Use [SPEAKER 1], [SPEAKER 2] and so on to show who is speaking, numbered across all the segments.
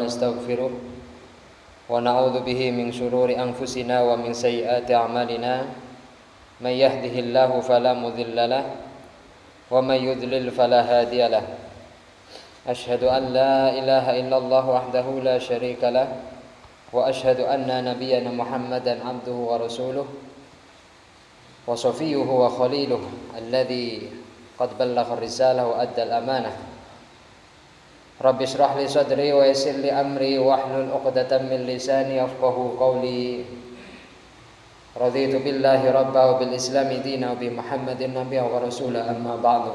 [SPEAKER 1] ونستغفره ونعوذ به من شرور أنفسنا ومن سيئات أعمالنا من يهده الله فلا مضل له ومن يضلل فلا هادي له أشهد أن لا إله إلا الله وحده لا شريك له وأشهد أن نبينا محمدا عبده ورسوله وصفيه وخليله الذي قد بلغ الرسالة وأدى الأمانة رب اشرح لي صدري ويسر لي أمري واحلل عقدة من لساني يفقهوا قولي رضيت بالله ربا وبالإسلام دينا وبمحمد نبيا ورسولا أما بعد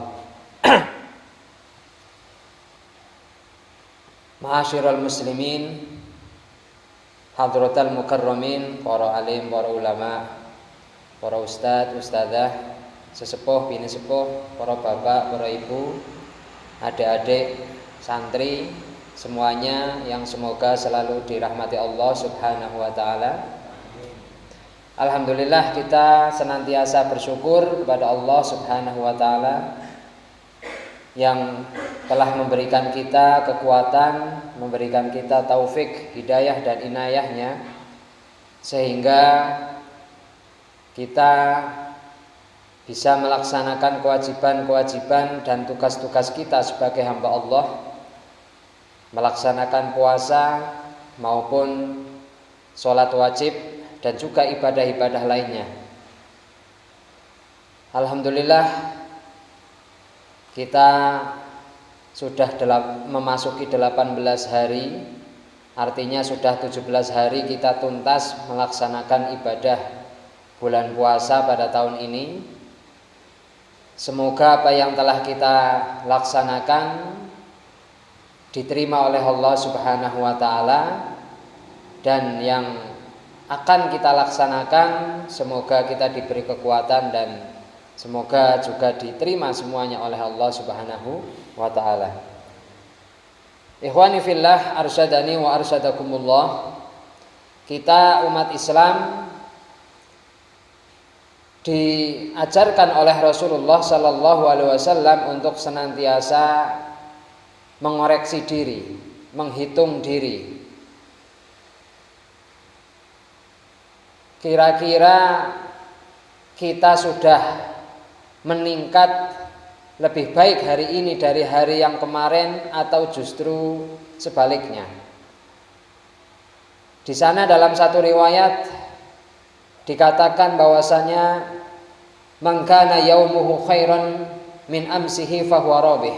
[SPEAKER 1] Ma'asyiral muslimin, hadratal mukarramin, para alim, para ulama, para ustadz, ustadzah, sesepuh, bini sepuh, para bapak, para ibu, adik-adik, santri, semuanya yang semoga selalu dirahmati Allah Subhanahu wa taala. Alhamdulillah kita senantiasa bersyukur kepada Allah Subhanahu wa taala yang telah memberikan kita kekuatan, memberikan kita taufik, hidayah dan inayahnya, sehingga kita bisa melaksanakan kewajiban-kewajiban dan tugas-tugas kita sebagai hamba Allah, melaksanakan puasa maupun sholat wajib dan juga ibadah-ibadah lainnya. Alhamdulillah kita sudah memasuki 18 hari, artinya sudah 17 hari kita tuntas melaksanakan ibadah bulan puasa pada tahun ini. Semoga apa yang telah kita laksanakan diterima oleh Allah Subhanahu wa taala, dan yang akan kita laksanakan semoga kita diberi kekuatan dan semoga juga diterima semuanya oleh Allah Subhanahu wa ta'ala. Ikhwani fillah, arsyadani wa arsyadakumullah. Kita umat Islam diajarkan oleh Rasulullah sallallahu alaihi wasallam untuk senantiasa mengoreksi diri, menghitung diri. Kira-kira kita sudah meningkat lebih baik hari ini dari hari yang kemarin atau justru sebaliknya. Di sana dalam satu riwayat dikatakan bahwasanya man kana yaumuhu khairan min amsihi fahuwa rabih.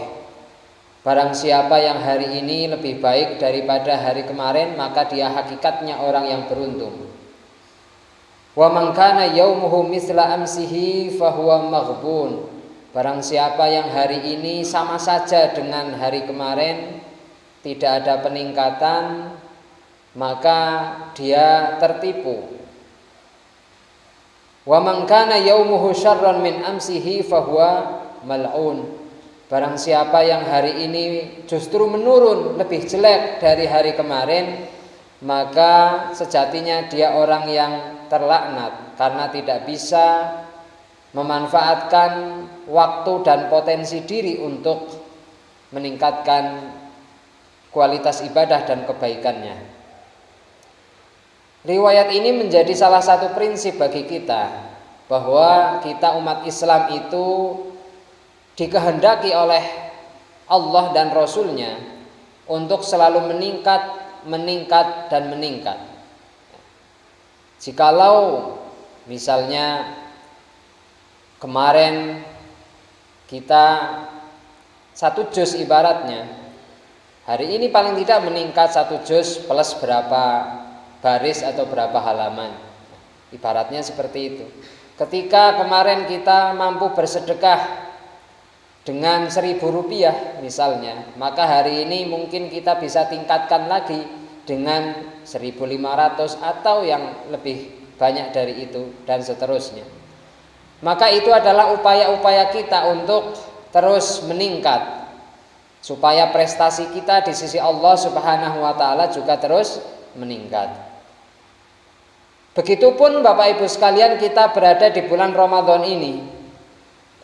[SPEAKER 1] Barang siapa yang hari ini lebih baik daripada hari kemarin, maka dia hakikatnya orang yang beruntung. Wa man kana yaumuhu misla amsihi fahuwa maghbun. Barang siapa yang hari ini sama saja dengan hari kemarin, tidak ada peningkatan, maka dia tertipu. Wa man kana yaumuhu syarran min amsihi fahuwa mal'un. Barang siapa yang hari ini justru menurun, lebih jelek dari hari kemarin, maka sejatinya dia orang yang terlaknat karena tidak bisa memanfaatkan waktu dan potensi diri untuk meningkatkan kualitas ibadah dan kebaikannya. Riwayat ini menjadi salah satu prinsip bagi kita, bahwa kita umat Islam itu dikehendaki oleh Allah dan Rasul-Nya untuk selalu meningkat dan meningkat. Jikalau misalnya kemarin kita 1 juz ibaratnya, hari ini paling tidak meningkat 1 juz plus berapa baris atau berapa halaman. Ibaratnya seperti itu. Ketika kemarin kita mampu bersedekah dengan 1.000 rupiah misalnya, maka hari ini mungkin kita bisa tingkatkan lagi dengan 1.500 atau yang lebih banyak dari itu dan seterusnya. Maka itu adalah upaya-upaya kita untuk terus meningkat, supaya prestasi kita di sisi Allah Subhanahu wa taala juga terus meningkat. Begitupun Bapak Ibu sekalian, kita berada di bulan Ramadan ini.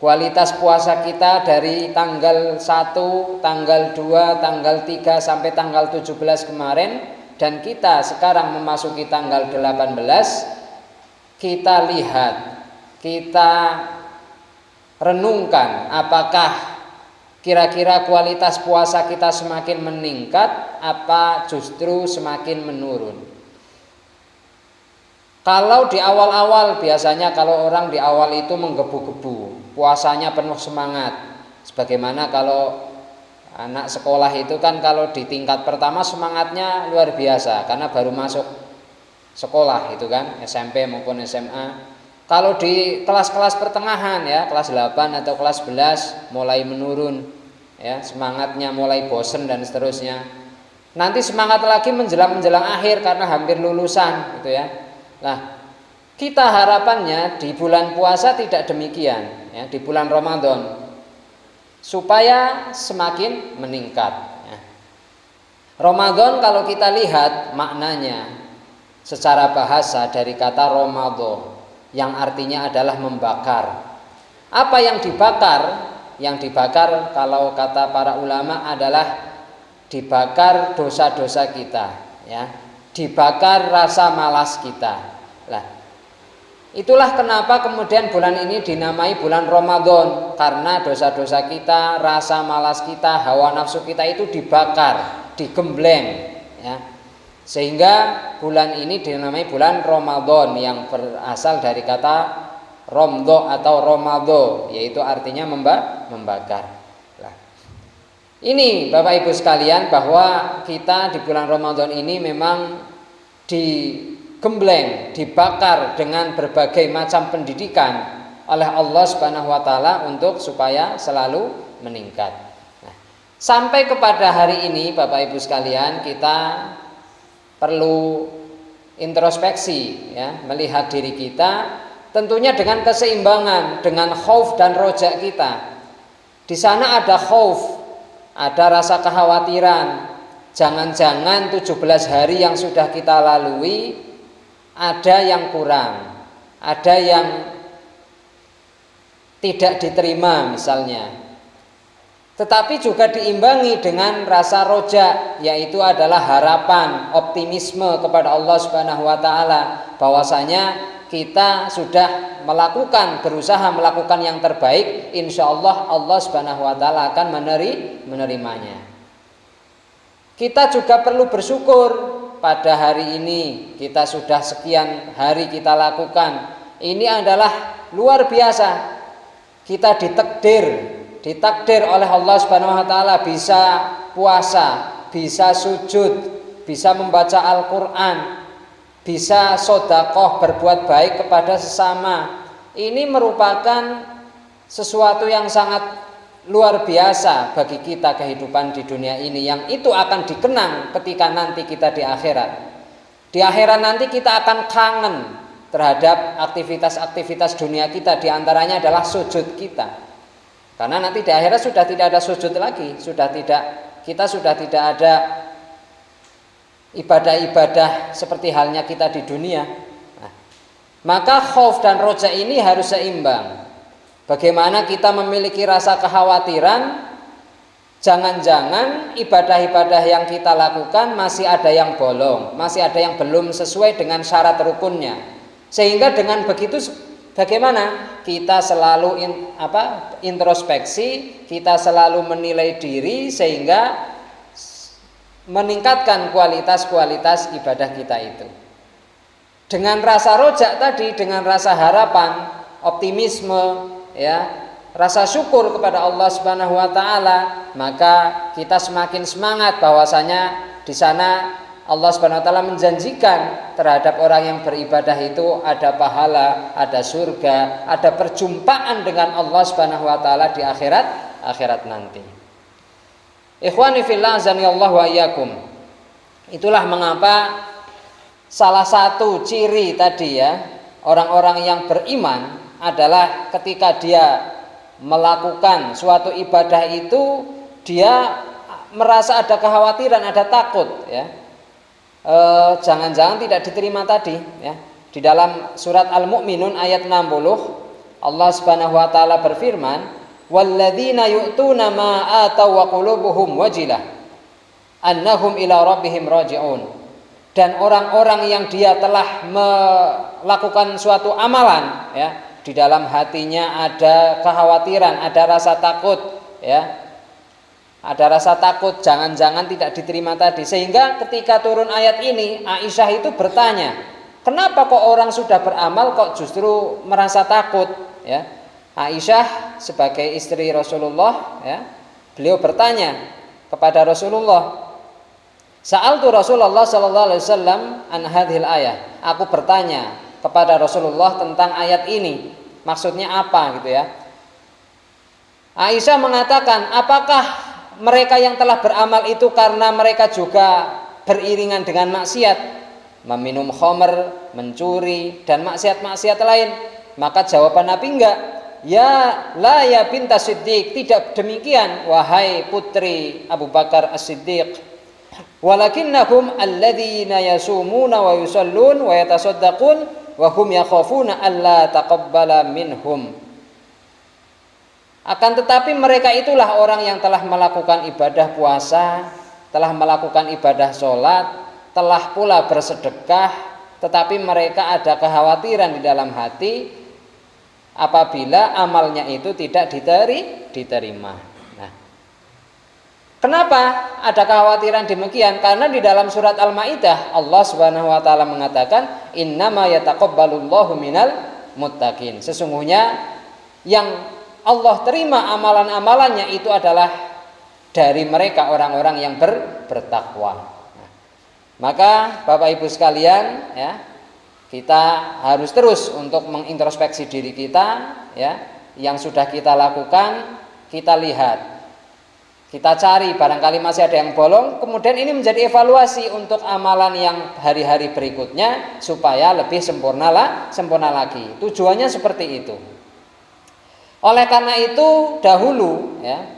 [SPEAKER 1] kualitas puasa kita dari tanggal 1, tanggal 2, tanggal 3 sampai tanggal 17 kemarin, dan kita sekarang memasuki tanggal 18, kita lihat, kita renungkan apakah kira-kira kualitas puasa kita semakin meningkat apa justru semakin menurun. Kalau di awal-awal, biasanya kalau orang di awal itu menggebu-gebu, puasanya penuh semangat. Sebagaimana kalau anak sekolah itu kan kalau di tingkat pertama semangatnya luar biasa karena baru masuk sekolah itu kan, SMP maupun SMA. Kalau di kelas-kelas pertengahan ya, kelas 8 atau kelas 11 mulai menurun ya, semangatnya mulai bosen dan seterusnya. Nanti semangat lagi menjelang akhir karena hampir lulusan gitu ya. Nah, kita harapannya di bulan puasa tidak demikian ya, di bulan Ramadan supaya semakin meningkat ya. Ramadan kalau kita lihat maknanya secara bahasa dari kata Ramadan yang artinya adalah membakar. Apa yang dibakar? Yang dibakar kalau kata para ulama adalah dibakar dosa-dosa kita ya, dibakar rasa malas kita. Lah, itulah kenapa kemudian bulan ini dinamai bulan Ramadan, karena dosa-dosa kita, rasa malas kita, hawa nafsu kita itu dibakar, digembleng ya. Sehingga bulan ini dinamai bulan Ramadan yang berasal dari kata romdo atau romado, yaitu artinya membakar. Nah, ini Bapak Ibu sekalian, bahwa kita di bulan Ramadan ini memang digembleng, dibakar dengan berbagai macam pendidikan oleh Allah Subhanahu wa taala untuk supaya selalu meningkat. Nah, sampai kepada hari ini Bapak Ibu sekalian, kita perlu introspeksi ya, melihat diri kita tentunya dengan keseimbangan, dengan khauf dan roja kita. Di sana ada khauf, ada rasa kekhawatiran, jangan-jangan 17 hari yang sudah kita lalui ada yang kurang, ada yang tidak diterima misalnya. Tetapi juga diimbangi dengan rasa roja, yaitu adalah harapan, optimisme kepada Allah Subhanahu wa taala bahwasanya kita sudah berusaha melakukan yang terbaik, insya Allah Allah Subhanahu wa taala akan menerimanya. Kita juga perlu bersyukur pada hari ini, kita sudah sekian hari kita lakukan. Ini adalah luar biasa. Kita ditakdir oleh Allah Subhanahu wa taala bisa puasa, bisa sujud, bisa membaca Al-Qur'an, bisa sedekah, berbuat baik kepada sesama. Ini merupakan sesuatu yang sangat luar biasa bagi kita kehidupan di dunia ini, yang itu akan dikenang ketika nanti kita di akhirat. Di akhirat nanti kita akan kangen terhadap aktivitas-aktivitas dunia kita, diantaranya adalah sujud kita. Karena nanti di akhirat sudah tidak ada sujud lagi, kita sudah tidak ada ibadah-ibadah seperti halnya kita di dunia. Nah, maka khauf dan roja ini harus seimbang. Bagaimana kita memiliki rasa kekhawatiran, jangan-jangan ibadah-ibadah yang kita lakukan masih ada yang bolong, masih ada yang belum sesuai dengan syarat rukunnya. Sehingga dengan begitu bagaimana kita selalu introspeksi, kita selalu menilai diri sehingga meningkatkan kualitas ibadah kita itu. Dengan rasa rojak tadi, dengan rasa harapan, optimisme, ya, rasa syukur kepada Allah Subhanahu wa taala, maka kita semakin semangat bahwasanya di sana Allah Subhanahu wa taala menjanjikan terhadap orang yang beribadah itu ada pahala, ada surga, ada perjumpaan dengan Allah Subhanahu wa taala di akhirat nanti. Ikhwani fillah azanillahu wa iyyakum. Itulah mengapa salah satu ciri tadi ya, orang-orang yang beriman adalah ketika dia melakukan suatu ibadah itu dia merasa ada kekhawatiran, ada takut ya. Jangan-jangan tidak diterima tadi ya. Di dalam surat Al-Mu'minun ayat 60 Allah Subhanahu wa taala berfirman, "Walladzina yu'tuna ma ataw wa qulubuhum wajilah annahum ila rabbihim raji'un." Dan orang-orang yang dia telah melakukan suatu amalan, ya, di dalam hatinya ada kekhawatiran, ada rasa takut, ya. Ada rasa takut jangan-jangan tidak diterima tadi. Sehingga ketika turun ayat ini, Aisyah itu bertanya, kenapa kok orang sudah beramal kok justru merasa takut, ya? Aisyah sebagai istri Rasulullah, ya, beliau bertanya kepada Rasulullah, Sa'altu Rasulullah sallallahu alaihi wasallam an hadhil ayah. Aku bertanya kepada Rasulullah tentang ayat ini. Maksudnya apa gitu ya? Aisyah mengatakan, apakah mereka yang telah beramal itu karena mereka juga beriringan dengan maksiat, meminum khamr, mencuri dan maksiat-maksiat lain? Maka jawaban Nabi enggak. Ya la ya binta Siddiq, tidak demikian wahai putri Abu Bakar As-Siddiq. Walakinnahum alladzina yasumuna wa yusallun wa yatasaddaqun wa hum yakhafuna alla taqabbala minhum. Akan tetapi mereka itulah orang yang telah melakukan ibadah puasa, telah melakukan ibadah sholat, telah pula bersedekah, tetapi mereka ada kekhawatiran di dalam hati apabila amalnya itu tidak diterima. Kenapa ada kekhawatiran demikian? Karena di dalam surat Al-Maidah Allah Subhanahu wa taala mengatakan innama yataqabbalullahu minal muttaqin. Sesungguhnya yang Allah terima amalan-amalannya itu adalah dari mereka orang-orang yang bertakwa. Maka Bapak Ibu sekalian, ya, kita harus terus untuk mengintrospeksi diri kita, ya, yang sudah kita lakukan, kita lihat. Kita cari barangkali masih ada yang bolong, kemudian ini menjadi evaluasi untuk amalan yang hari-hari berikutnya supaya lebih sempurna lagi. Tujuannya seperti itu. Oleh karena itu dahulu, ya,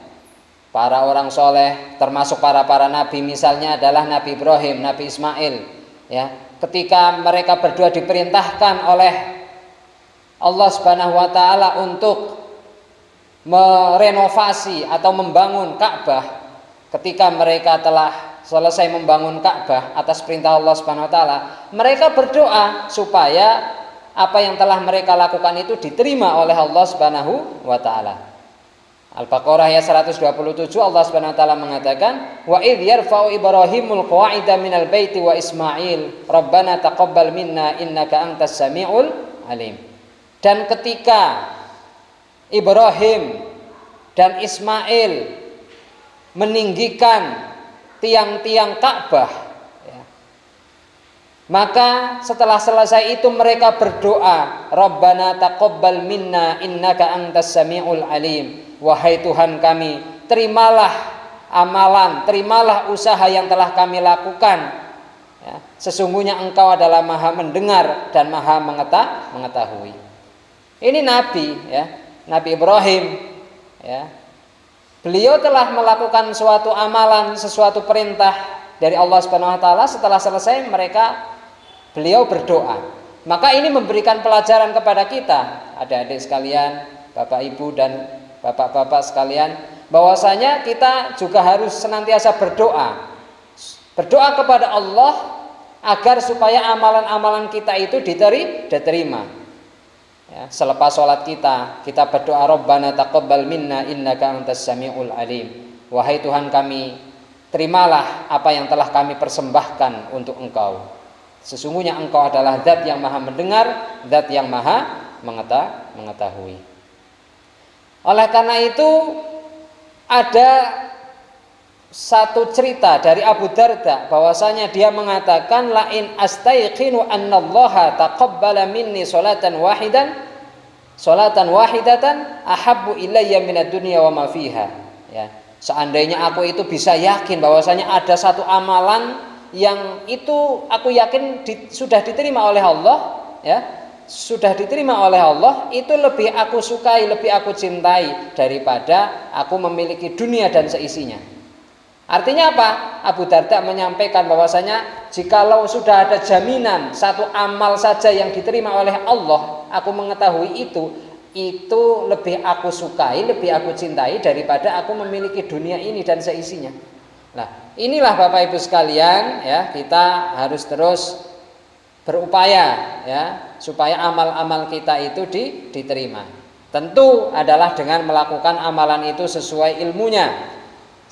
[SPEAKER 1] para orang soleh termasuk para nabi, misalnya adalah Nabi Ibrahim, Nabi Ismail, ya, ketika mereka berdua diperintahkan oleh Allah Subhanahu wa taala untuk merenovasi atau membangun Ka'bah, ketika mereka telah selesai membangun Ka'bah atas perintah Allah Subhanahu wa taala, mereka berdoa supaya apa yang telah mereka lakukan itu diterima oleh Allah Subhanahu wa taala. Al-Baqarah ayat 127 Allah Subhanahu wa taala mengatakan, "Wa idz yarfa'u Ibrahimul qawa'ida minal baiti wa Ismail, Rabbana taqabbal minna innaka antas samiul alim." Dan ketika Ibrahim dan Ismail meninggikan tiang-tiang Ka'bah, ya, maka setelah selesai itu mereka berdoa, Rabbana taqabbal minna innaka antas samiul alim. Wahai Tuhan kami, terimalah amalan, terimalah usaha yang telah kami lakukan, ya, sesungguhnya Engkau adalah Maha mendengar dan Maha mengetahui. Ini Nabi, ya, Nabi Ibrahim, ya, beliau telah melakukan suatu amalan, sesuatu perintah dari Allah Subhanahu wa taala. Setelah selesai beliau berdoa. Maka ini memberikan pelajaran kepada kita, adik-adik sekalian, Bapak Ibu dan Bapak-bapak sekalian, bahwasanya kita juga harus senantiasa berdoa. Berdoa kepada Allah agar supaya amalan-amalan kita itu diterima. Ya, selepas sholat kita berdoa, Rabbana taqabbal minna innaka antas samiul alim. Wahai Tuhan kami, terimalah apa yang telah kami persembahkan untuk Engkau. Sesungguhnya Engkau adalah Zat yang Maha mendengar, Zat yang Maha mengetahui. Oleh karena itu ada satu cerita dari Abu Darda bahwasanya dia mengatakan la in astayqinu annallaha taqabbala minni salatan wahidatan ahabbu ilayya minad dunya wa ma fiha. Ya, seandainya aku itu bisa yakin bahwasanya ada satu amalan yang itu aku yakin sudah diterima oleh Allah, ya, sudah diterima oleh Allah, itu lebih aku sukai, lebih aku cintai daripada aku memiliki dunia dan seisinya. Artinya apa? Abu Darda menyampaikan bahwasanya jikalau sudah ada jaminan satu amal saja yang diterima oleh Allah, aku mengetahui itu lebih aku sukai, lebih aku cintai daripada aku memiliki dunia ini dan seisinya. Nah, inilah Bapak Ibu sekalian, ya, kita harus terus berupaya, ya, supaya amal-amal kita itu diterima. Tentu adalah dengan melakukan amalan itu sesuai ilmunya,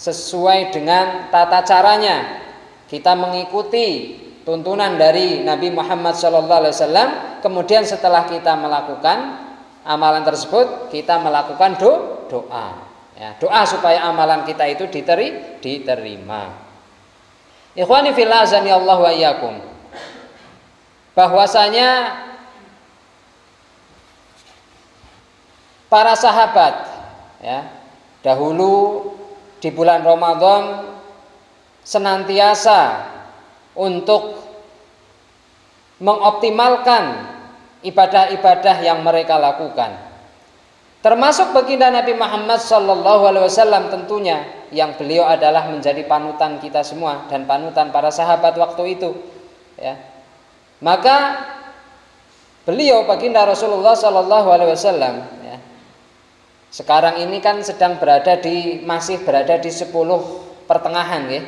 [SPEAKER 1] sesuai dengan tata caranya. Kita mengikuti tuntunan dari Nabi Muhammad SAW. Kemudian setelah kita melakukan amalan tersebut, kita melakukan doa, ya, doa supaya amalan kita itu diterima. Ikhwani fillah azani Allah wa iyyakum, bahwasanya para sahabat, ya, dahulu di bulan Ramadan senantiasa untuk mengoptimalkan ibadah-ibadah yang mereka lakukan. Termasuk baginda Nabi Muhammad SAW tentunya, yang beliau adalah menjadi panutan kita semua dan panutan para sahabat waktu itu, ya. Maka beliau baginda Rasulullah SAW, ya, sekarang ini kan masih berada di 10 pertengahan, ya.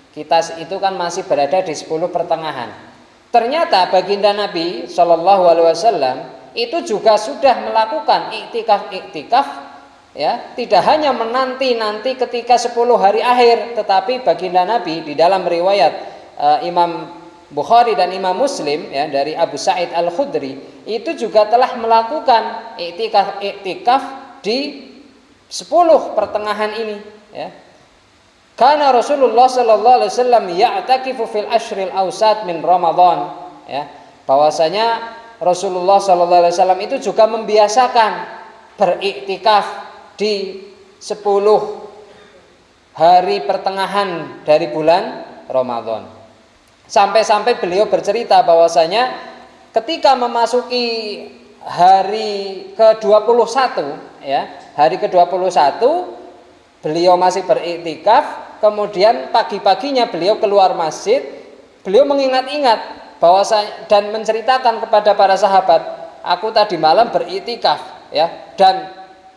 [SPEAKER 1] Kita itu kan masih berada di 10 pertengahan. Ternyata baginda Nabi SAW itu juga sudah melakukan iktikaf, ya, tidak hanya menanti ketika 10 hari akhir, tetapi baginda Nabi di dalam riwayat Imam Bukhari dan Imam Muslim, ya, dari Abu Sa'id Al-Khudri, itu juga telah melakukan iktikaf di 10 pertengahan ini, ya. Karena Rasulullah sallallahu alaihi wasallam ya'takifu fil ashril awsat min Ramadan, ya, bahwasanya Rasulullah sallallahu alaihi wasallam itu juga membiasakan beriktikaf di 10 hari pertengahan dari bulan Ramadan. Sampai-sampai beliau bercerita bahwasanya ketika memasuki hari ke-21, ya, hari ke-21 beliau masih beriktikaf. Kemudian pagi-paginya beliau keluar masjid, beliau mengingat-ingat dan menceritakan kepada para sahabat, aku tadi malam beriktikaf, ya, dan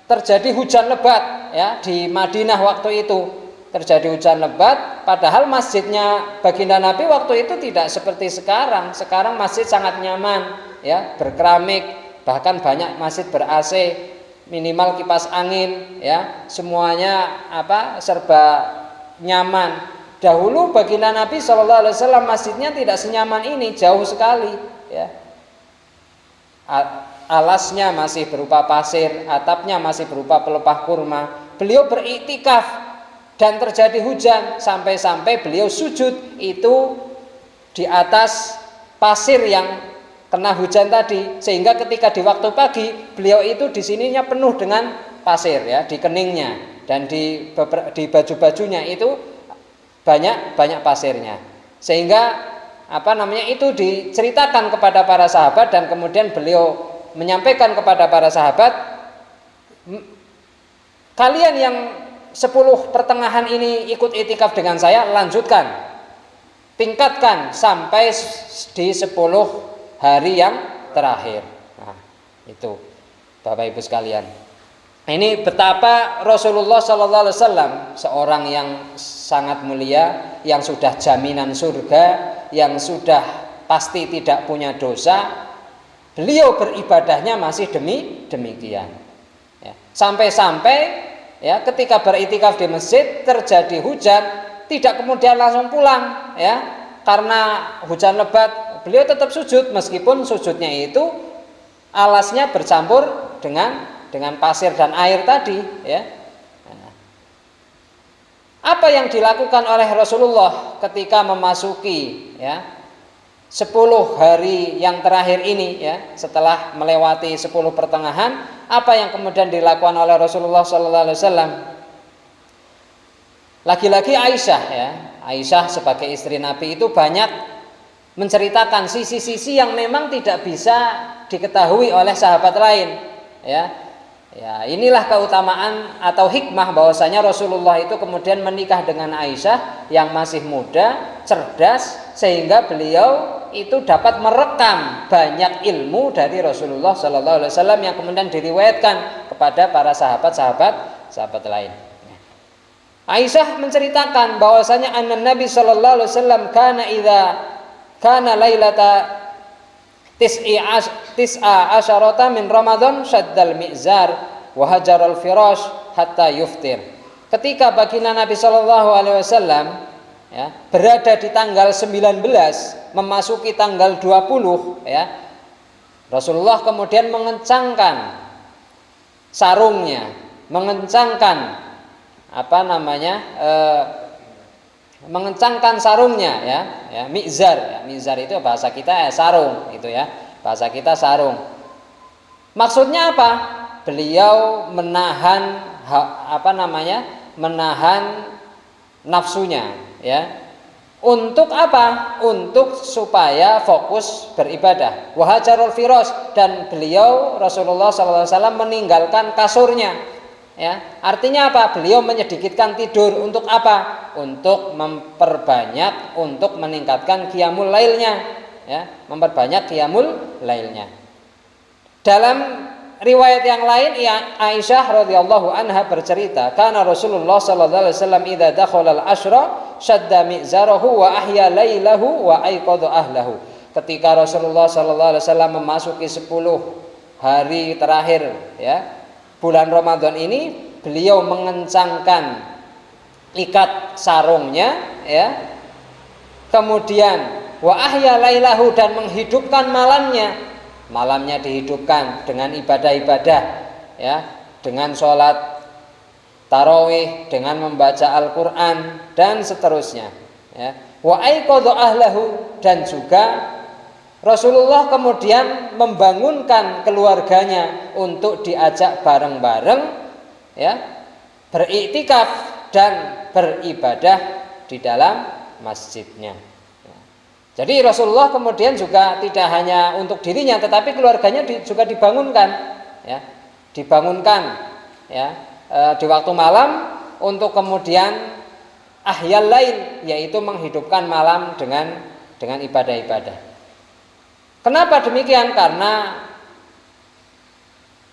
[SPEAKER 1] terjadi hujan lebat, ya, di Madinah waktu itu terjadi hujan lebat, padahal masjidnya baginda Nabi waktu itu tidak seperti sekarang. Sekarang masjid sangat nyaman, ya, berkeramik, bahkan banyak masjid ber-AC, minimal kipas angin, ya, semuanya serba nyaman. Dahulu baginda Nabi SAW masjidnya tidak senyaman ini, jauh sekali, ya. Alasnya masih berupa pasir, atapnya masih berupa pelepah kurma. Beliau beriktikaf dan terjadi hujan, sampai-sampai beliau sujud itu di atas pasir yang kena hujan tadi, sehingga ketika di waktu pagi beliau itu di sininya penuh dengan pasir, ya, di keningnya dan di baju-bajunya itu banyak pasirnya, sehingga itu diceritakan kepada para sahabat, dan kemudian beliau menyampaikan kepada para sahabat, kalian yang 10 pertengahan ini ikut itikaf dengan saya, lanjutkan, tingkatkan sampai di 10 hari yang terakhir. Nah, itu Bapak Ibu sekalian. Ini betapa Rasulullah SAW, seorang yang sangat mulia, yang sudah jaminan surga, yang sudah pasti tidak punya dosa, beliau beribadahnya masih demikian. Ya. Sampai-sampai, ya, ketika beriktikaf di masjid terjadi hujan, tidak kemudian langsung pulang, ya, karena hujan lebat, beliau tetap sujud, meskipun sujudnya itu alasnya bercampur dengan pasir dan air tadi, ya. Nah, apa yang dilakukan oleh Rasulullah ketika memasuki, ya, 10 hari yang terakhir ini, ya, setelah melewati 10 pertengahan, apa yang kemudian dilakukan oleh Rasulullah SAW? Lagi-lagi Aisyah, ya, Aisyah sebagai istri Nabi itu banyak menceritakan sisi-sisi yang memang tidak bisa diketahui oleh sahabat lain, ya. Ya, inilah keutamaan atau hikmah bahwasanya Rasulullah itu kemudian menikah dengan Aisyah yang masih muda, cerdas, sehingga beliau itu dapat merekam banyak ilmu dari Rasulullah Sallallahu Alaihi Wasallam yang kemudian diriwayatkan kepada para sahabat lain. Aisyah menceritakan bahwasanya Nabi Sallallahu Alaihi Wasallam kana lailata tis'a asyarata min Ramadan syaddal mi'zar wa hajaral firash hatta yuftir. Ketika baginda Nabi Sallallahu Alaihi Wasallam berada di tanggal 19 memasuki tanggal 20 Rasulullah kemudian mengencangkan sarungnya, mengencangkan sarungnya mizar. Mizar itu bahasa kita sarung itu bahasa kita sarung. Maksudnya apa? Beliau menahan nafsunya untuk apa? Untuk supaya fokus beribadah. Wahajarul firos, dan beliau Rasulullah SAW meninggalkan kasurnya. Artinya apa? Beliau menyedikitkan tidur. Untuk apa? Untuk memperbanyak, untuk meningkatkan qiyamul lailnya. Memperbanyak qiyamul lailnya. Dalam riwayat yang lain, Aisyah radhiyallahu anha bercerita, karena Rasulullah sallallahu alaihi wasallam idza dakhala al-ashra shadda mi'zarahu wa ahya lailahu wa aiqadha ahlahu. Ketika Rasulullah sallallahu alaihi wasallam memasuki 10 hari terakhir bulan Ramadan ini, beliau mengencangkan ikat sarungnya kemudian wa ahya lailahu, dan menghidupkan malamnya dihidupkan dengan ibadah-ibadah dengan sholat tarawih, dengan membaca Al-Quran dan seterusnya wa aiqadha ahlahu, dan juga Rasulullah kemudian membangunkan keluarganya untuk diajak bareng-bareng beriktikaf dan beribadah di dalam masjidnya. Jadi Rasulullah kemudian juga tidak hanya untuk dirinya, tetapi keluarganya juga dibangunkan, di waktu malam untuk kemudian ahyal lail, yaitu menghidupkan malam dengan ibadah-ibadah. Kenapa demikian? Karena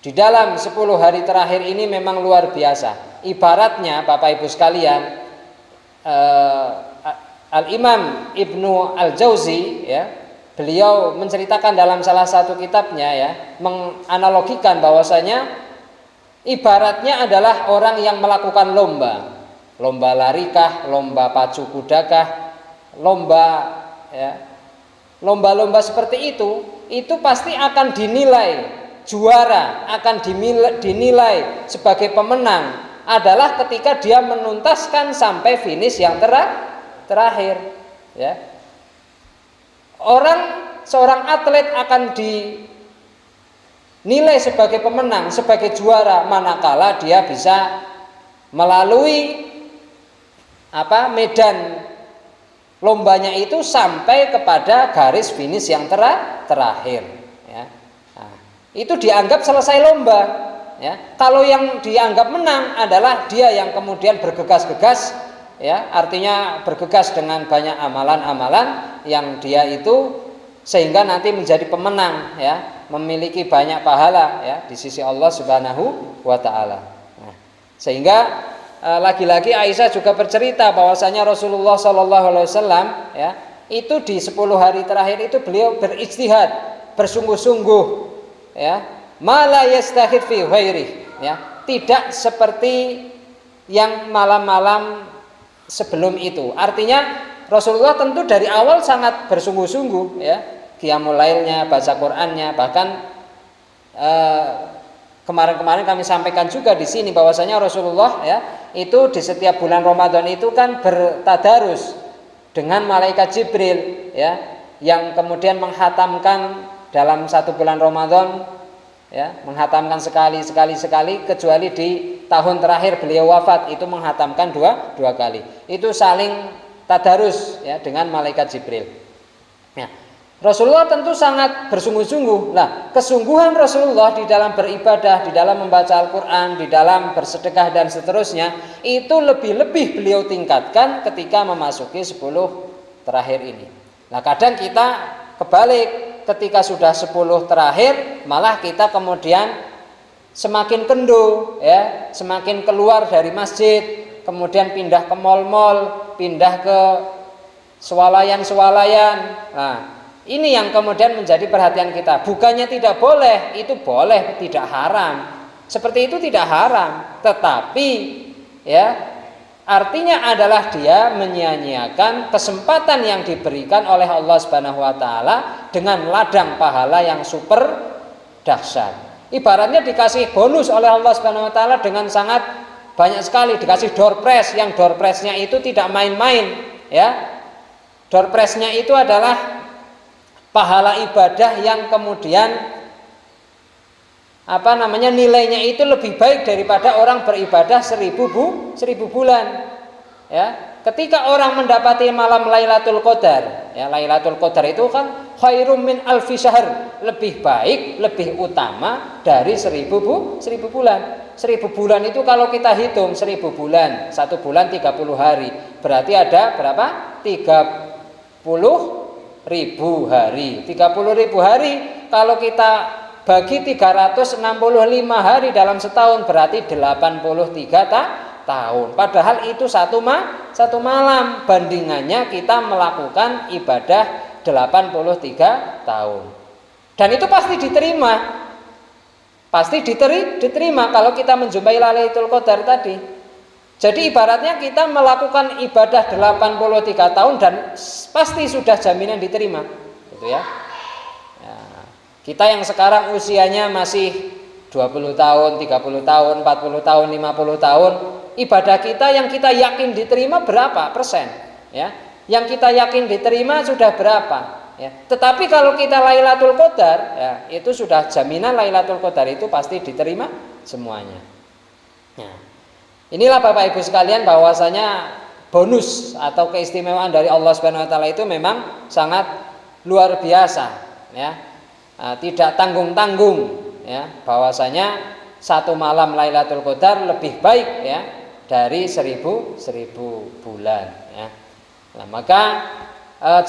[SPEAKER 1] di dalam 10 hari terakhir ini memang luar biasa. Ibaratnya Bapak Ibu sekalian, Al-Imam Ibnu Al-Jauzi beliau menceritakan dalam salah satu kitabnya menganalogikan bahwasanya ibaratnya adalah orang yang melakukan lomba larikah, lomba pacu kudakah, lomba-lomba seperti itu pasti akan dinilai juara, akan dinilai sebagai pemenang adalah ketika dia menuntaskan sampai finish yang terakhir. Seorang atlet akan dinilai sebagai pemenang, sebagai juara manakala dia bisa melalui medan lombanya itu sampai kepada garis finish yang terakhir. Itu dianggap selesai lomba. Kalau yang dianggap menang adalah dia yang kemudian bergegas-gegas, artinya bergegas dengan banyak amalan-amalan yang dia itu sehingga nanti menjadi pemenang, memiliki banyak pahala di sisi Allah Subhanahu wa taala. Sehingga lagi-lagi Aisyah juga bercerita bahwasanya Rasulullah Shallallahu Alaihi Wasallam itu di 10 hari terakhir itu beliau berijtihad, bersungguh-sungguh, mala yastahid fi ghairi, tidak seperti yang malam-malam sebelum itu. Artinya Rasulullah tentu dari awal sangat bersungguh-sungguh, qiyamul lailnya, baca Qur'annya, bahkan kemarin-kemarin kami sampaikan juga di sini bahwasanya Rasulullah itu di setiap bulan Ramadan itu kan bertadarus dengan malaikat Jibril, yang kemudian menghatamkan dalam satu bulan Ramadan, menghatamkan sekali, kecuali di tahun terakhir beliau wafat itu menghatamkan dua kali. Itu saling tadarus dengan malaikat Jibril. Rasulullah tentu sangat bersungguh-sungguh. Nah, kesungguhan Rasulullah di dalam beribadah, di dalam membaca Al-Quran, di dalam bersedekah dan seterusnya, itu lebih-lebih beliau tingkatkan ketika memasuki 10 terakhir ini. Nah, kadang kita kebalik, ketika sudah 10 terakhir malah kita kemudian semakin kendu, ya, semakin keluar dari masjid, kemudian pindah ke mal-mal, pindah ke swalayan-swalayan. Nah, ini yang kemudian menjadi perhatian kita. Bukannya tidak boleh, itu boleh, tidak haram. Seperti itu tidak haram, tetapi ya, artinya adalah dia menyia-nyiakan kesempatan yang diberikan oleh Allah Subhanahu wa taala dengan ladang pahala yang super dahsyat. Ibaratnya dikasih bonus oleh Allah Subhanahu wa taala dengan sangat banyak sekali, dikasih door prize, yang door prize-nya itu tidak main-main, ya. Door prize-nya itu adalah pahala ibadah yang kemudian nilainya itu lebih baik daripada orang beribadah 1000 bulan, ya. Ketika orang mendapati malam Lailatul Qadar, ya, Lailatul Qadar itu kan khairum min alfi syahr, lebih baik, lebih utama dari 1000 bulan. 1000 bulan itu kalau kita hitung 1000 bulan, 1 bulan 30 hari, berarti ada berapa? 30.000 hari. 30.000 hari kalau kita bagi 365 hari dalam setahun berarti 83 tahun. Padahal itu satu malam. Bandingannya kita melakukan ibadah 83 tahun. Dan itu pasti diterima. Pasti diterima kalau kita menjumpai Lailatul Qadar tadi. Jadi ibaratnya kita melakukan ibadah 83 tahun dan pasti sudah jaminan diterima. Gitu ya. Kita yang sekarang usianya masih 20 tahun, 30 tahun, 40 tahun, 50 tahun, ibadah kita yang kita yakin diterima berapa persen? Ya, yang kita yakin diterima sudah berapa? Ya. Tetapi kalau kita Lailatul Qadar, ya, itu sudah jaminan Lailatul Qadar itu pasti diterima semuanya. Ya. Inilah Bapak Ibu sekalian bahwasanya bonus atau keistimewaan dari Allah Subhanahu wa taala itu memang sangat luar biasa, ya. Tidak tanggung-tanggung, ya, bahwasanya satu malam Lailatul Qadar lebih baik, ya, dari 1000 bulan, ya. Nah, maka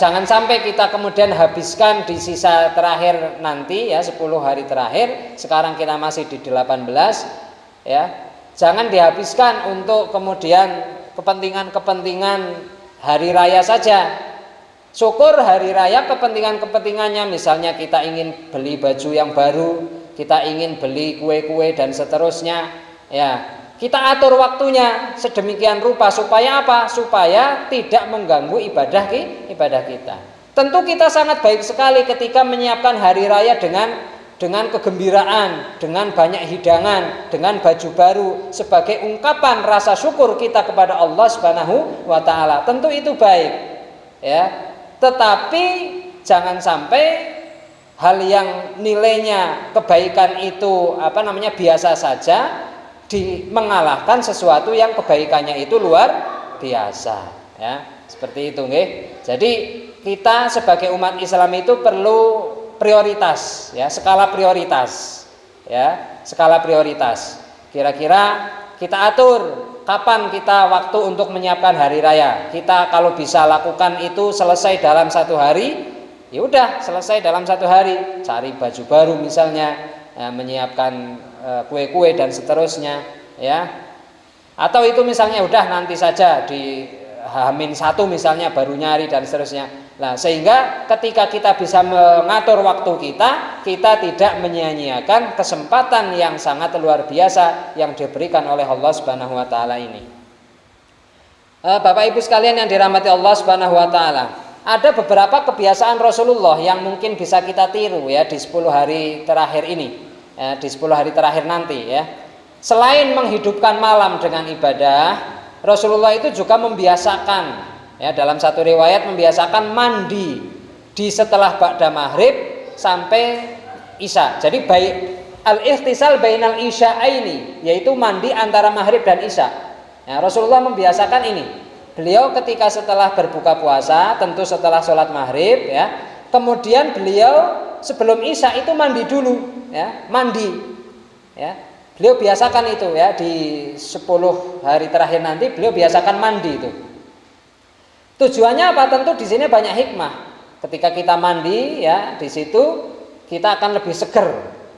[SPEAKER 1] jangan sampai kita kemudian habiskan di sisa terakhir nanti, ya, 10 hari terakhir. Sekarang kita masih di 18, ya. Jangan dihabiskan untuk kemudian kepentingan-kepentingan hari raya saja. Syukur hari raya kepentingan-kepentingannya, misalnya kita ingin beli baju yang baru, kita ingin beli kue-kue dan seterusnya, ya. Kita atur waktunya sedemikian rupa supaya apa? Supaya tidak mengganggu ibadah kita. Tentu kita sangat baik sekali ketika menyiapkan hari raya dengan kegembiraan, dengan banyak hidangan, dengan baju baru sebagai ungkapan rasa syukur kita kepada Allah Subhanahu wa taala. Tentu itu baik, ya. Tetapi jangan sampai hal yang nilainya kebaikan itu biasa saja mengalahkan sesuatu yang kebaikannya itu luar biasa, ya. Seperti itu, nggih. Jadi kita sebagai umat Islam itu perlu prioritas, ya, skala prioritas, ya, skala prioritas. Kira-kira kita atur kapan kita waktu untuk menyiapkan hari raya. Kita kalau bisa lakukan itu selesai dalam 1 hari, ya udah selesai dalam 1 hari. Cari baju baru misalnya, ya, menyiapkan kue-kue dan seterusnya, ya. Atau itu misalnya udah nanti saja di H-1 misalnya baru nyari dan seterusnya. Nah, sehingga ketika kita bisa mengatur waktu kita tidak menyia-nyiakan kesempatan yang sangat luar biasa yang diberikan oleh Allah Subhanahu wa taala ini. Bapak Ibu sekalian yang dirahmati Allah Subhanahu wa taala, ada beberapa kebiasaan Rasulullah yang mungkin bisa kita tiru, ya, di 10 hari terakhir ini, ya, di 10 hari terakhir nanti, ya. Selain menghidupkan malam dengan ibadah, Rasulullah itu juga membiasakan, ya, dalam satu riwayat membiasakan mandi di setelah ba'da maghrib sampai isya. Jadi baik al-ikhtisal bainal isya'aini, yaitu mandi antara maghrib dan isya. Ya, Rasulullah membiasakan ini. Beliau ketika setelah berbuka puasa, tentu setelah sholat maghrib, ya, kemudian beliau sebelum isya itu mandi dulu, ya, mandi, ya. Beliau biasakan itu, ya, di 10 hari terakhir nanti beliau biasakan mandi itu. Tujuannya apa? Tentu di sini banyak hikmah. ketika kita mandi ya, di situ kita akan lebih seger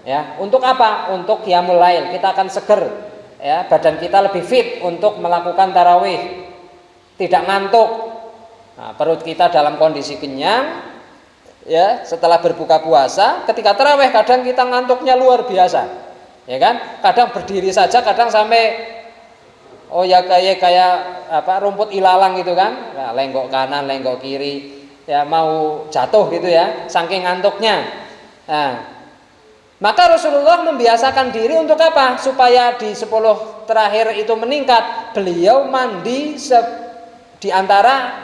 [SPEAKER 1] ya. Untuk apa? Untuk qiyamul lail. Kita akan seger ya, badan kita lebih fit untuk melakukan tarawih. Tidak ngantuk. Nah, perut kita dalam kondisi kenyang ya, setelah berbuka puasa. Ketika tarawih kadang kita ngantuknya luar biasa. Ya kan? Kadang berdiri saja, kadang sampai oh ya kayak apa rumput ilalang gitu kan, nah, lenggok kanan, lenggok kiri, ya mau jatuh gitu ya, saking ngantuknya. Nah, maka Rasulullah membiasakan diri untuk apa? Supaya di 10 terakhir itu meningkat. Beliau mandi di antara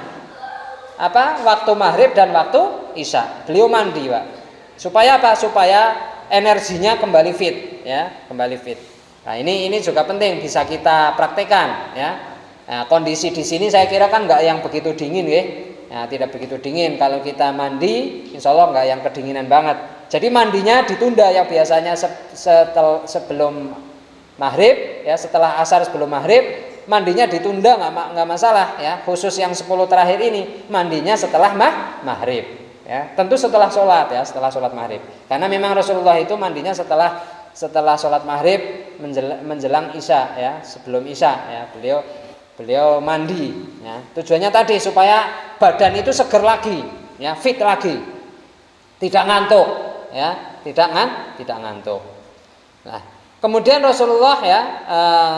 [SPEAKER 1] apa? Waktu maghrib dan waktu isya. Beliau mandi, Pak. Supaya apa? Supaya energinya kembali fit, ya, kembali fit. Nah, ini juga penting bisa kita praktekkan ya. Nah, kondisi di sini saya kira kan nggak yang begitu dingin ya. Nah, tidak begitu dingin. Kalau kita mandi, insya Allah nggak yang kedinginan banget. Jadi mandinya ditunda yang biasanya sebelum maghrib ya, setelah asar sebelum maghrib, mandinya ditunda nggak masalah ya. Khusus yang 10 terakhir ini mandinya setelah maghrib ya. Tentu setelah sholat ya, setelah sholat maghrib. Karena memang Rasulullah itu mandinya setelah sholat maghrib menjelang isya ya, sebelum isya ya, beliau mandi ya. Tujuannya tadi supaya badan itu seger lagi ya, fit lagi, tidak ngantuk ya, tidak ngantuk. Nah, kemudian Rasulullah ya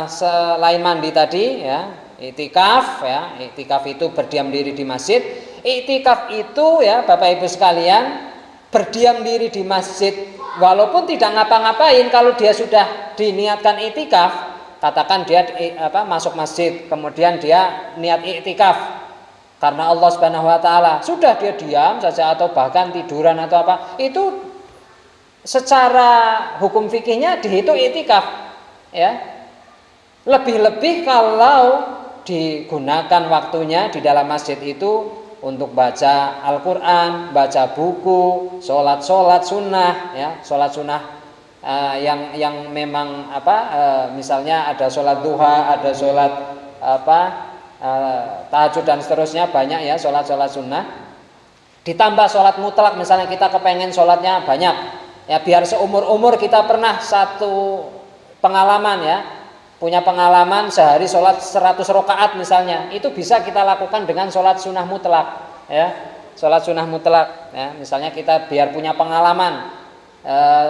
[SPEAKER 1] selain mandi tadi ya, iktikaf ya, iktikaf itu berdiam diri di masjid. Iktikaf itu ya Bapak Ibu sekalian, berdiam diri di masjid walaupun tidak ngapa-ngapain. Kalau dia sudah diniatkan iktikaf, katakan dia masuk masjid, kemudian dia niat iktikaf karena Allah Subhanahu wa taala, sudah dia diam saja atau bahkan tiduran atau apa, itu secara hukum fikihnya dihitung iktikaf ya. Lebih-lebih kalau digunakan waktunya di dalam masjid itu untuk baca Al-Quran, baca buku, sholat sunnah ya, sholat sunnah yang memang misalnya ada sholat duha, ada sholat tahajud dan seterusnya, banyak ya sholat sunnah. Ditambah sholat mutlak, misalnya kita kepengen sholatnya banyak ya, biar seumur kita pernah satu pengalaman ya, punya pengalaman sehari sholat 100 rakaat misalnya, itu bisa kita lakukan dengan sholat sunnah mutlak ya, sholat sunnah mutlak ya. Misalnya kita biar punya pengalaman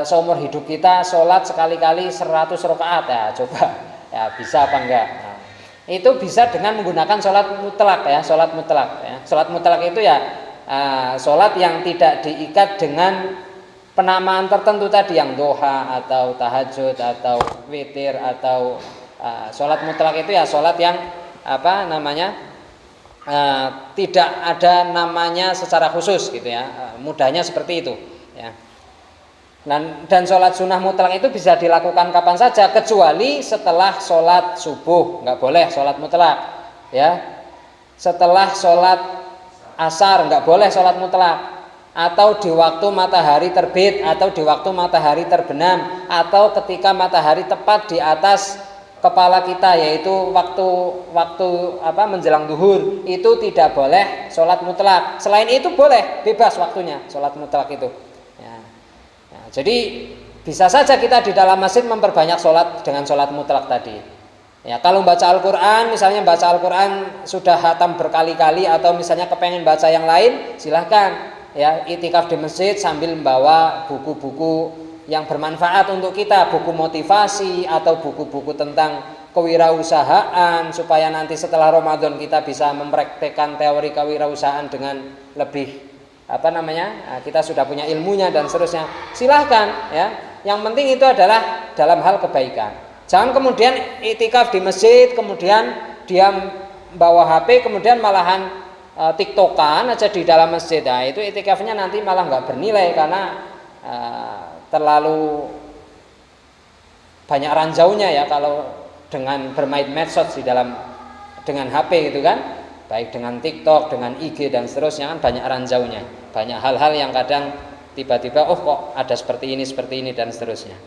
[SPEAKER 1] seumur hidup kita sholat sekali-kali 100 rakaat ya, coba ya bisa apa enggak. Nah, itu bisa dengan menggunakan sholat mutlak ya, sholat mutlak ya. Sholat mutlak itu ya sholat yang tidak diikat dengan penamaan tertentu tadi, yang duha atau tahajud atau witir atau sholat mutlak itu ya sholat yang tidak ada namanya secara khusus gitu ya, mudahnya seperti itu ya. Dan sholat sunnah mutlak itu bisa dilakukan kapan saja kecuali setelah sholat subuh, nggak boleh sholat mutlak ya. Setelah sholat asar nggak boleh sholat mutlak, atau di waktu matahari terbit, atau di waktu matahari terbenam, atau ketika matahari tepat di atas kepala kita, yaitu waktu menjelang duhur, itu tidak boleh sholat mutlak. Selain itu boleh, bebas waktunya sholat mutlak itu ya. Nah, jadi bisa saja kita di dalam masjid memperbanyak sholat dengan sholat mutlak tadi ya. Kalau baca Al-Quran, misalnya baca Al-Quran sudah hatam berkali-kali, atau misalnya kepengen baca yang lain, silahkan ya, iktikaf di masjid sambil membawa buku-buku yang bermanfaat untuk kita, buku motivasi atau buku-buku tentang kewirausahaan, supaya nanti setelah Ramadan kita bisa mempraktekkan teori kewirausahaan dengan lebih kita sudah punya ilmunya dan seterusnya. Silahkan ya, yang penting itu adalah dalam hal kebaikan. Jangan kemudian iktikaf di masjid kemudian dia bawa HP kemudian malahan tiktokan aja di dalam masjid. Nah, itu iktikafnya nanti malah nggak bernilai karena terlalu banyak ranjaunya ya kalau dengan bermain medsos di dalam dengan HP gitu kan, baik dengan TikTok, dengan IG dan seterusnya, kan banyak ranjaunya, banyak hal-hal yang kadang tiba-tiba kok ada seperti ini dan seterusnya.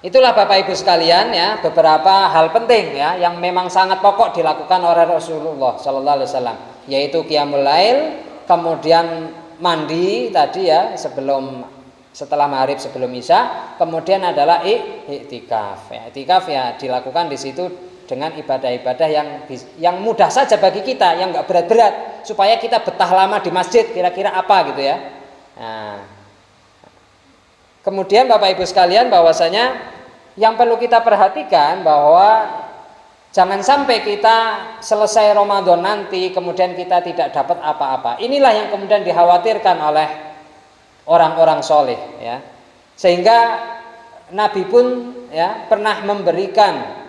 [SPEAKER 1] Itulah Bapak Ibu sekalian ya, beberapa hal penting ya yang memang sangat pokok dilakukan oleh Rasulullah Sallallahu Alaihi Wasallam, yaitu qiyamul lail kemudian mandi tadi ya setelah maghrib sebelum isya, kemudian adalah iktikaf. Iktikaf ya dilakukan di situ dengan ibadah-ibadah yang mudah saja bagi kita, yang enggak berat-berat, supaya kita betah lama di masjid, kira-kira apa gitu ya. Nah, kemudian Bapak Ibu sekalian, bahwasanya yang perlu kita perhatikan bahwa jangan sampai kita selesai Ramadan nanti kemudian kita tidak dapat apa-apa. Inilah yang kemudian dikhawatirkan oleh orang-orang soleh ya. Sehingga Nabi pun ya pernah memberikan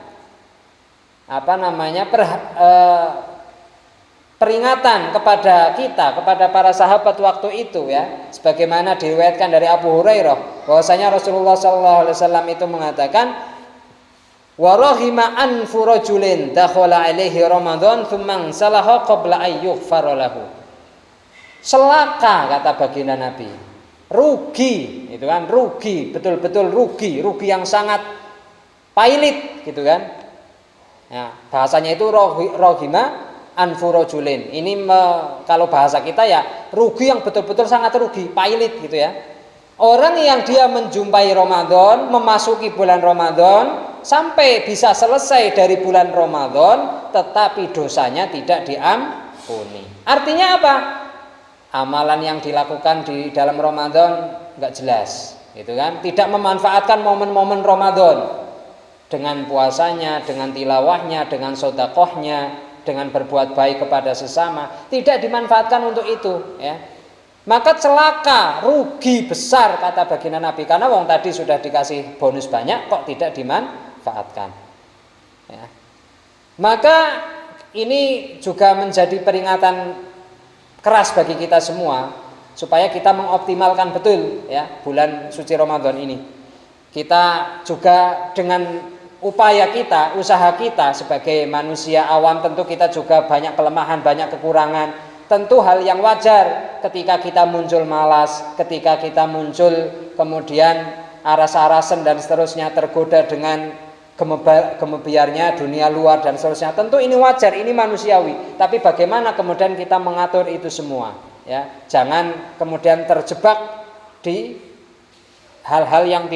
[SPEAKER 1] peringatan kepada kita, kepada para sahabat waktu itu ya, sebagaimana diriwayatkan dari Abu Hurairah bahwasanya Rasulullah SAW itu mengatakan, wa rahima anfu rajulin dakhala alaihi Ramadan tsumma salaha qabla ayyughfar lahu. Celaka kata baginda Nabi, rugi itu kan, rugi, betul-betul rugi yang sangat pailit gitu kan. Ya, bahasanya itu rohima anfurojulin. Ini kalau bahasa kita ya rugi yang betul-betul sangat rugi, pailit gitu ya. Orang yang dia menjumpai Ramadan, memasuki bulan Ramadan, sampai bisa selesai dari bulan Ramadan, tetapi dosanya tidak diampuni. Artinya apa? Amalan yang dilakukan di dalam Ramadan nggak jelas, gitu kan? Tidak memanfaatkan momen-momen Ramadan dengan puasanya, dengan tilawahnya, dengan sedekahnya, dengan berbuat baik kepada sesama, tidak dimanfaatkan untuk itu ya. Maka celaka, rugi besar kata baginda Nabi, karena wong tadi sudah dikasih bonus banyak kok tidak dimanfaatkan ya. Maka ini juga menjadi peringatan keras bagi kita semua supaya kita mengoptimalkan betul ya bulan suci Ramadan ini. Kita juga dengan upaya kita, usaha kita sebagai manusia awam, tentu kita juga banyak kelemahan, banyak kekurangan. Tentu hal yang wajar ketika kita muncul malas, ketika kita muncul kemudian aras-arasan dan seterusnya, tergoda dengan gemebiarnya dunia luar dan seterusnya. Tentu ini wajar, ini manusiawi. Tapi bagaimana kemudian kita mengatur itu semua ya? Jangan kemudian terjebak di hal-hal yang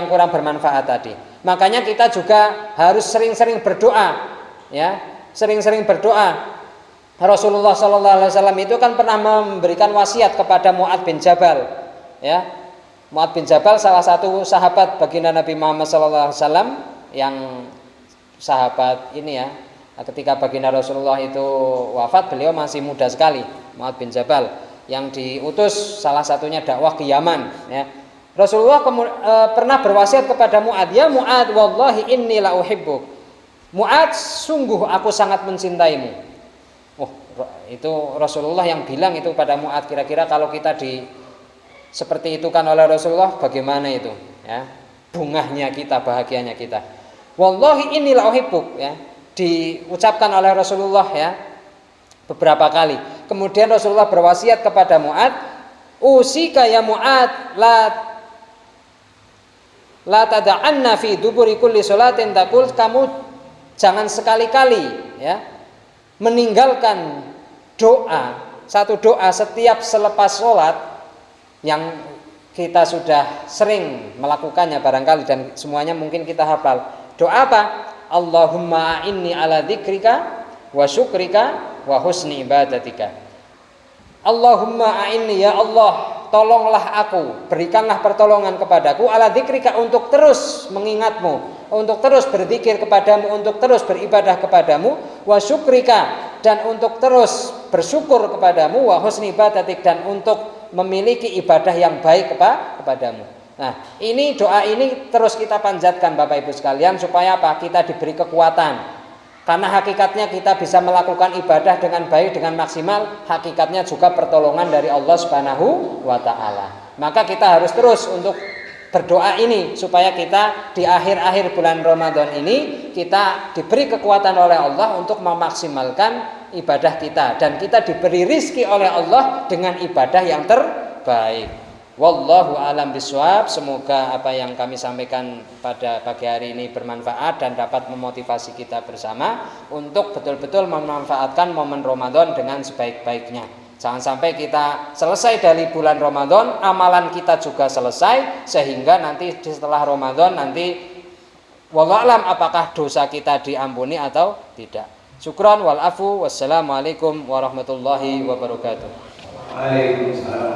[SPEAKER 1] kurang bermanfaat tadi. Makanya kita juga harus sering-sering berdoa ya, sering-sering berdoa. Rasulullah SAW itu kan pernah memberikan wasiat kepada Mu'adz bin Jabal ya. Mu'adz bin Jabal salah satu sahabat baginda Nabi Muhammad SAW, yang sahabat ini ya, ketika baginda Rasulullah itu wafat, beliau masih muda sekali, Mu'adz bin Jabal, yang diutus salah satunya dakwah ke Yaman ya. Rasulullah pernah berwasiat kepada Mu'adz, ya Mu'adz, wallahi inni la uhibbuk. Mu'adz, sungguh aku sangat mencintaimu. Itu Rasulullah yang bilang itu pada Mu'adz. Kira-kira kalau kita seperti itu kan oleh Rasulullah, bagaimana itu ya? Bungahnya kita, bahagianya kita. Wallahi inni la uhibbuk ya, diucapkan oleh Rasulullah ya beberapa kali. Kemudian Rasulullah berwasiat kepada Mu'adz, usika ya Mu'adz la tada'anna fi duburi kulli sholatin taqul, kamu jangan sekali-kali ya meninggalkan satu doa setiap selepas sholat yang kita sudah sering melakukannya barangkali dan semuanya mungkin kita hafal. Doa apa? Allahumma inni ala dzikrika wa syukrika wa husni ibadatika. Allahumma a'inni, ya Allah, tolonglah aku, berikanlah pertolongan kepadaku, ala dzikrika, untuk terus mengingatmu, untuk terus berzikir kepadamu, untuk terus beribadah kepadamu, wa syukrika, dan untuk terus bersyukur kepadamu, wa husni ibadatik, dan untuk memiliki ibadah yang baik kepadamu. Nah, ini doa ini terus kita panjatkan Bapak Ibu sekalian, supaya apa? Kita diberi kekuatan. Karena hakikatnya kita bisa melakukan ibadah dengan baik, dengan maksimal, hakikatnya juga pertolongan dari Allah Subhanahu wa taala. Maka kita harus terus untuk berdoa ini supaya kita di akhir-akhir bulan Ramadan ini kita diberi kekuatan oleh Allah untuk memaksimalkan ibadah kita, dan kita diberi rizki oleh Allah dengan ibadah yang terbaik. Wallahu alam biswab. Semoga apa yang kami sampaikan pada pagi hari ini bermanfaat dan dapat memotivasi kita bersama untuk betul-betul memanfaatkan momen Ramadan dengan sebaik-baiknya. Jangan sampai kita selesai dari bulan Ramadan, amalan kita juga selesai, sehingga nanti setelah Ramadan nanti wallahu alam apakah dosa kita diampuni atau tidak. Syukran wal afu. Wassalamualaikum warahmatullahi wabarakatuh.
[SPEAKER 2] Waalaikumsalam.